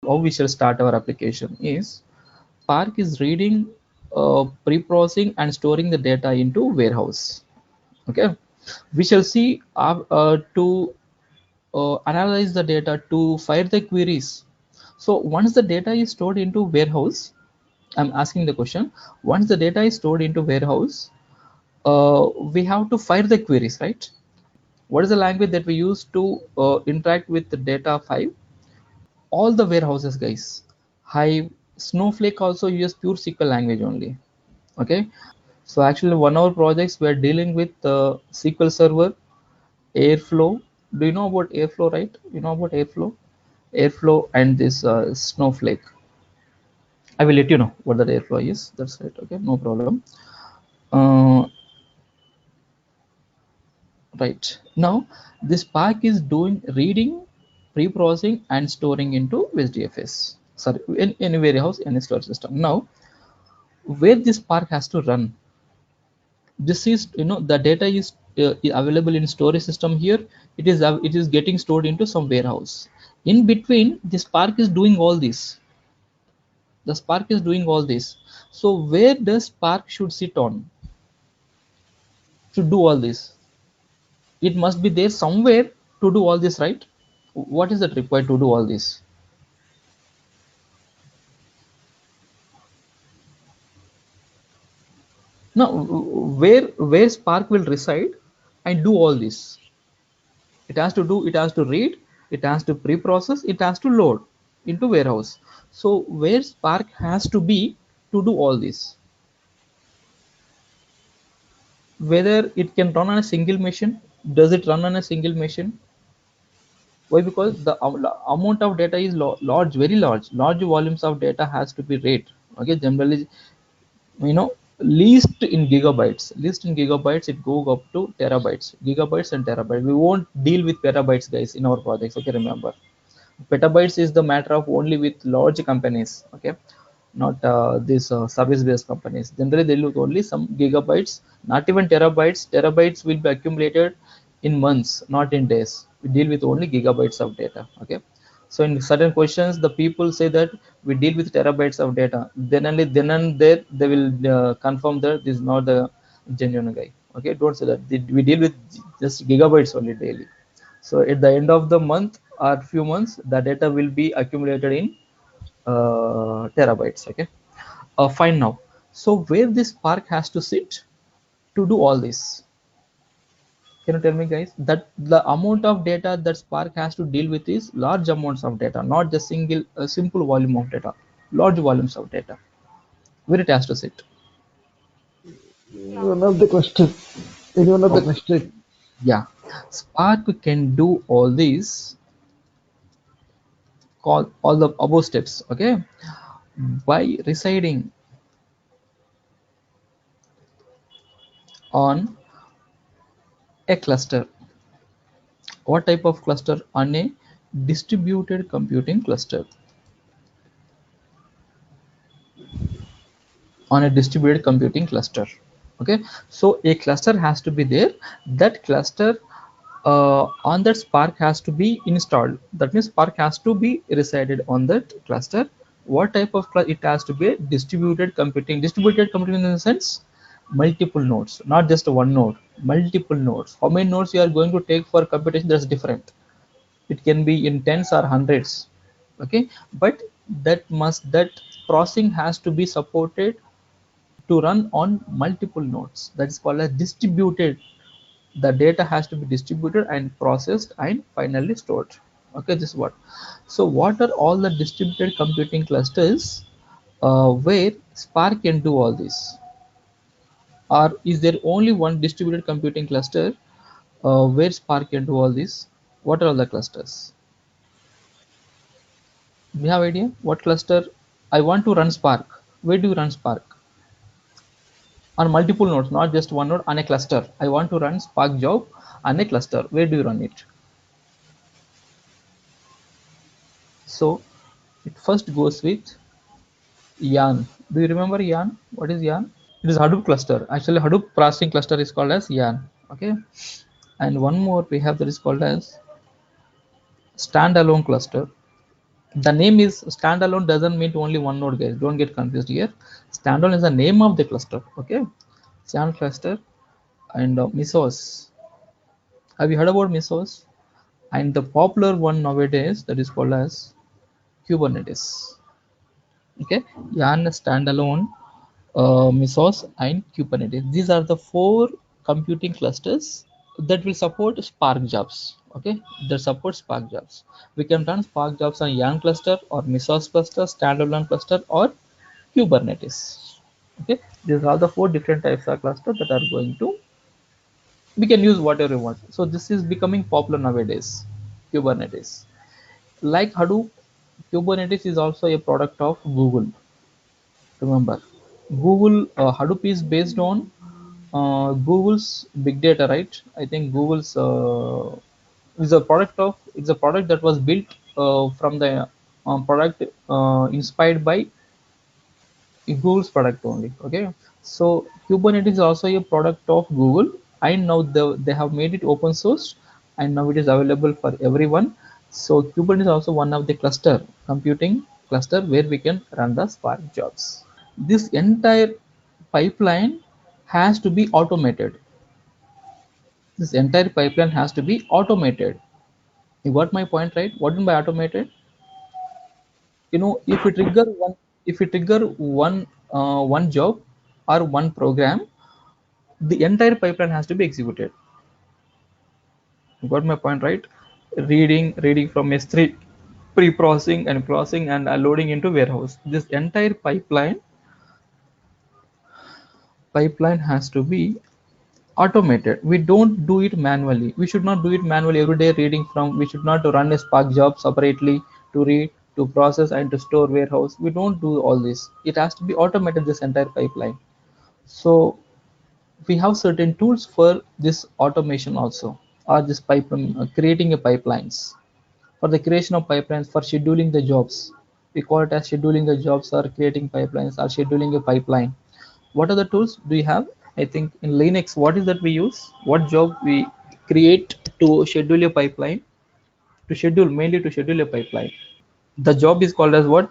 how we shall start our application is Spark is reading, pre-processing and storing the data into warehouse. Okay, we shall see to analyze the data to fire the queries. So once the data is stored into warehouse, I'm asking the question. Once the data is stored into warehouse, we have to fire the queries, right? What is the language that we use to interact with the data 5? All the warehouses, guys. Hive, Snowflake also use pure SQL language only. Okay, so actually one of our projects we're dealing with SQL Server, Airflow. Do you know about Airflow, right? You know about Airflow? Airflow and this Snowflake. I will let you know what that Airflow is. That's right. Okay, no problem. Uh, right now, this Spark is doing reading, pre-processing, and storing into VSDFS. Sorry, in any warehouse, any storage system. Now, where this Spark has to run, this is, the data is available in storage system here. It is getting stored into some warehouse. In between, the Spark is doing all this. The Spark is doing all this. So where does Spark should sit on to do all this? It must be there somewhere to do all this, right? What is that required to do all this? Now, where Spark will reside and do all this? It has to do, it has to read, it has to pre-process, it has to load into warehouse. So where Spark has to be to do all this? Whether it can run on a single machine? Does it run on a single machine? Why? Because the amount of data is large, very large volumes of data has to be read. Okay, generally, you know least in gigabytes, it goes up to terabytes, gigabytes and terabytes. We won't deal with petabytes, guys, in our projects. Okay, remember, petabytes is the matter of only with large companies. Okay, not these service based companies. Generally they look only some gigabytes, not even terabytes. Terabytes will be accumulated in months, not in days. We deal with only gigabytes of data. Okay, so in certain questions the people say that we deal with terabytes of data, then only then and there they will confirm that this is not the genuine guy. Okay, don't say that. We deal with just gigabytes only daily. So at the end of the month or few months, the data will be accumulated in terabytes. Okay, fine. Now, so where this Spark has to sit to do all this? Can you tell me, guys, that the amount of data that Spark has to deal with is large amounts of data, not just single simple volume of data, large volumes of data. Where it has to sit? One of the question. In one of the Okay, question. yeah, Spark can do all these, call all the above steps. Okay, by residing on a cluster. What type of cluster? On a distributed computing cluster. On a distributed computing cluster. Okay, so a cluster has to be there. That cluster, on that Spark has to be installed. That means Spark has to be resided on that cluster. What type of it has to be? Distributed computing. Distributed computing in the sense multiple nodes, not just one node, multiple nodes. How many nodes you are going to take for computation, that's different. It can be in tens or hundreds. Okay, but that processing has to be supported to run on multiple nodes. That is called as distributed. The data has to be distributed and processed and finally stored. Okay, this is what. So what are all the distributed computing clusters where Spark can do all this? Or is there only one distributed computing cluster where Spark can do all this? What are all the clusters? Do you have idea what cluster? I want to run Spark. Where do you run Spark? On multiple nodes, not just one node, on a cluster. I want to run Spark job on a cluster. Where do you run it? So it first goes with Yarn. Do you remember Yarn? What is Yarn? It is Hadoop cluster. Actually, Hadoop processing cluster is called as Yarn. Okay, and one more we have that is called as standalone cluster. The name is standalone doesn't mean only one node, guys. Don't get confused here. Standalone is the name of the cluster. Okay, standalone cluster. And mesos, have you heard about mesos? And the popular one nowadays, that is called as Kubernetes. Okay, yarn standalone, mesos and Kubernetes, these are the four computing clusters that will support Spark jobs. Okay, that support Spark jobs. We can run Spark jobs on yarn cluster or mesos cluster, standalone cluster, or Kubernetes. Okay, these are the four different types of cluster that are going to, we can use whatever we want. So this is becoming popular nowadays, Kubernetes. Like Hadoop, Kubernetes is also a product of Google. Remember, Google, Hadoop is based on Google's big data, right? I think Google's is a product of, it's a product that was built from the product inspired by Google's product only. Okay, so Kubernetes is also a product of Google, and now they have made it open source, and now it is available for everyone. So Kubernetes is also one of the cluster, computing cluster, where we can run the Spark jobs. This entire pipeline has to be automated. This entire pipeline has to be automated. You got my point, right? What do you mean by automated? You know, if we trigger one job or one program, the entire pipeline has to be executed. You got my point, right? Reading from S3, pre-processing and processing and loading into warehouse. This entire pipeline has to be automated. We don't do it manually. We should not do it manually every day. Reading from, we should not run a Spark job separately to read, to process, and to store warehouse. We don't do all this. It has to be automated, this entire pipeline. So we have certain tools for this automation also, or this pipeline, creating a pipelines. For the creation of pipelines, for scheduling the jobs, we call it as scheduling the jobs, or creating pipelines, or scheduling a pipeline. What are the tools do you have? I think in Linux, what is that we use? What job we create to schedule a pipeline? To schedule, mainly to schedule a pipeline. The job is called as what?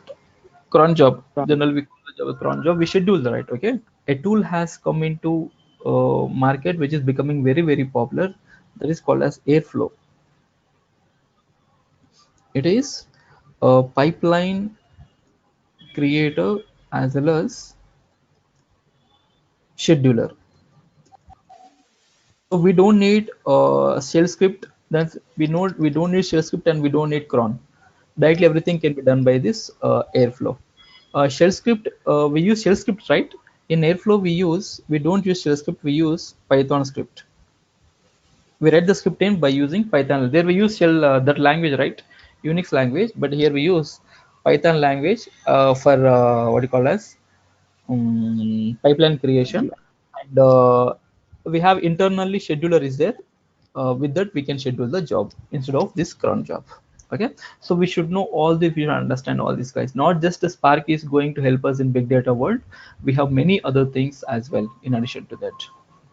Cron job. Generally, we call the job a cron job. We schedule the, right. Okay. A tool has come into market which is becoming very very popular. That is called as Airflow. It is a pipeline creator as well as scheduler. So we don't need shell script. That's we don't need shell script, and we don't need cron. Directly everything can be done by this Airflow. Shell script, we use shell script, right? In Airflow we don't use shell script, we use Python script. We write the script in by using Python. There we use shell, that language, right? Unix language, but here we use Python language for what you call as pipeline creation. And we have internally scheduler is there. With that we can schedule the job instead of this cron job. Okay, so we should know all this, we should understand all these guys. Not just the Spark is going to help us in big data world, we have many other things as well in addition to that.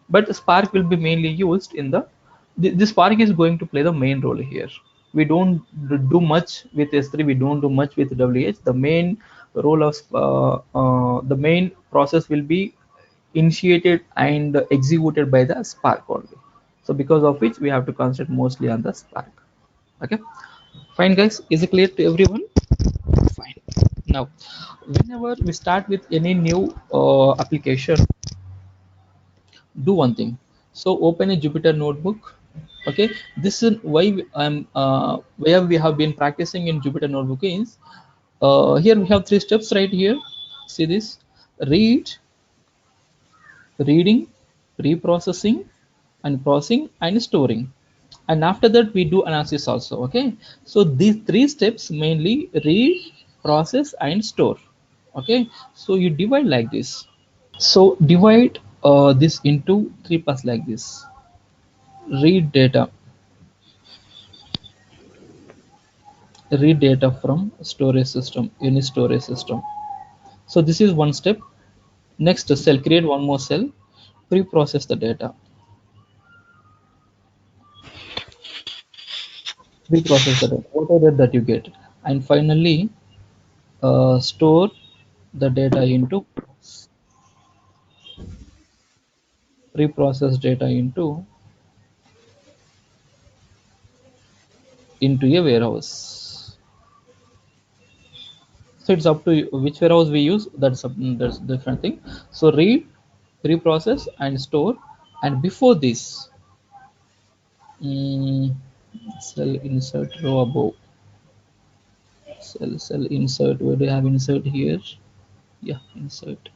But Spark will be mainly used in the Spark is going to play the main role here. We don't do much with S3, we don't do much with WH. The main role of the main process will be initiated and executed by the Spark only. So because of which we have to concentrate mostly on the Spark. Okay, fine guys, is it clear to everyone? Fine. Now whenever we start with any new application, do one thing. So open a Jupyter notebook. Okay, this is why I'm where we have been practicing in Jupyter notebook is here we have three steps right here. See this: read, reading, reprocessing, and processing and storing. And after that we do analysis also. Okay, so these three steps mainly: read, process, and store. Okay, so you divide like this. So divide this into three parts like this. Read data read data from storage system, any storage system. So this is one step. Next cell, create one more cell, pre-process the data. Pre-process the data, whatever that you get. and finally store the data into pre-process data into a warehouse. So it's up to you which warehouse we use. That's different thing. So read, pre-process, and store. And before this, mm, cell insert row above. Cell insert. Where do you have insert here? Yeah, insert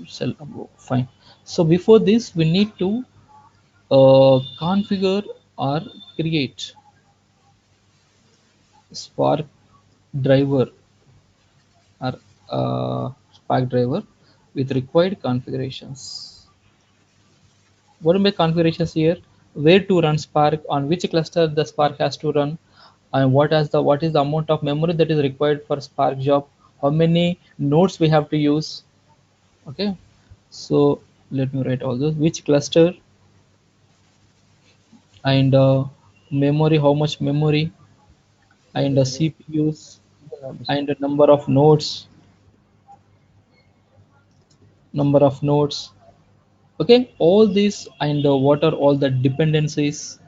cell above. Fine. So before this, we need to configure or create Spark driver or Spark driver with required configurations. What are my configurations here? Where to run Spark, on which cluster the Spark has to run, and what is the amount of memory that is required for Spark job, how many nodes we have to use. Okay, so let me write all those. Which cluster and memory, how much memory, and CPUs and the number of nodes. Okay, all these and what are all the dependencies,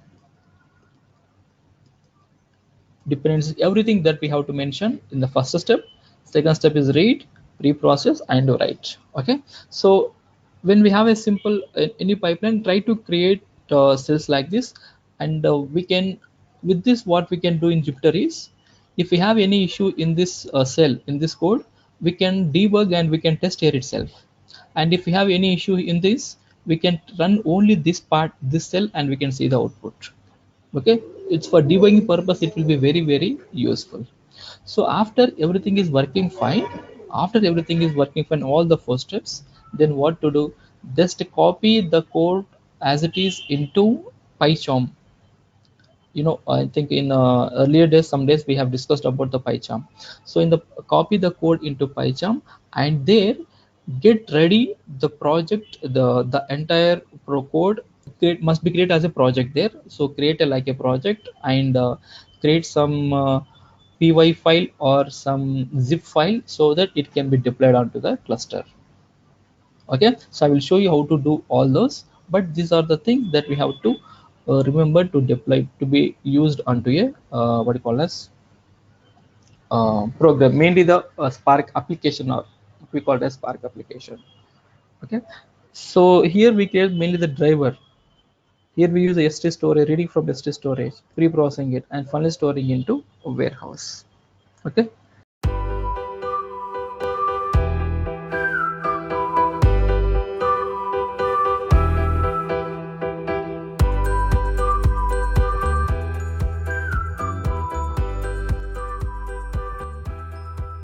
everything that we have to mention in the first step. Second step is read, pre-process, and write. Okay, so when we have a simple any pipeline, try to create cells like this, and we can, with this, what we can do in Jupyter is, if we have any issue in this cell in this code, we can debug and we can test here itself. And if we have any issue in this, we can run only this part, this cell, and we can see the output. Okay, it's for debugging purpose, it will be very very useful. So after everything is working fine, all the four steps, then what to do? Just copy the code as it is into PyCharm. I think in earlier days, some days we have discussed about the PyCharm. So in the copy the code into PyCharm, and there get ready the project, the entire pro code must be created as a project there. So create like a project, and create some py file or some zip file so that it can be deployed onto the cluster. Okay, so I will show you how to do all those, but these are the things that we have to remember to deploy to be used onto a what you call as program, mainly the Spark application, or we call it as Spark application. Okay, so here we create mainly the driver. Here we use the ST storage, reading from ST storage, pre-processing it, and finally storing into a warehouse. Okay,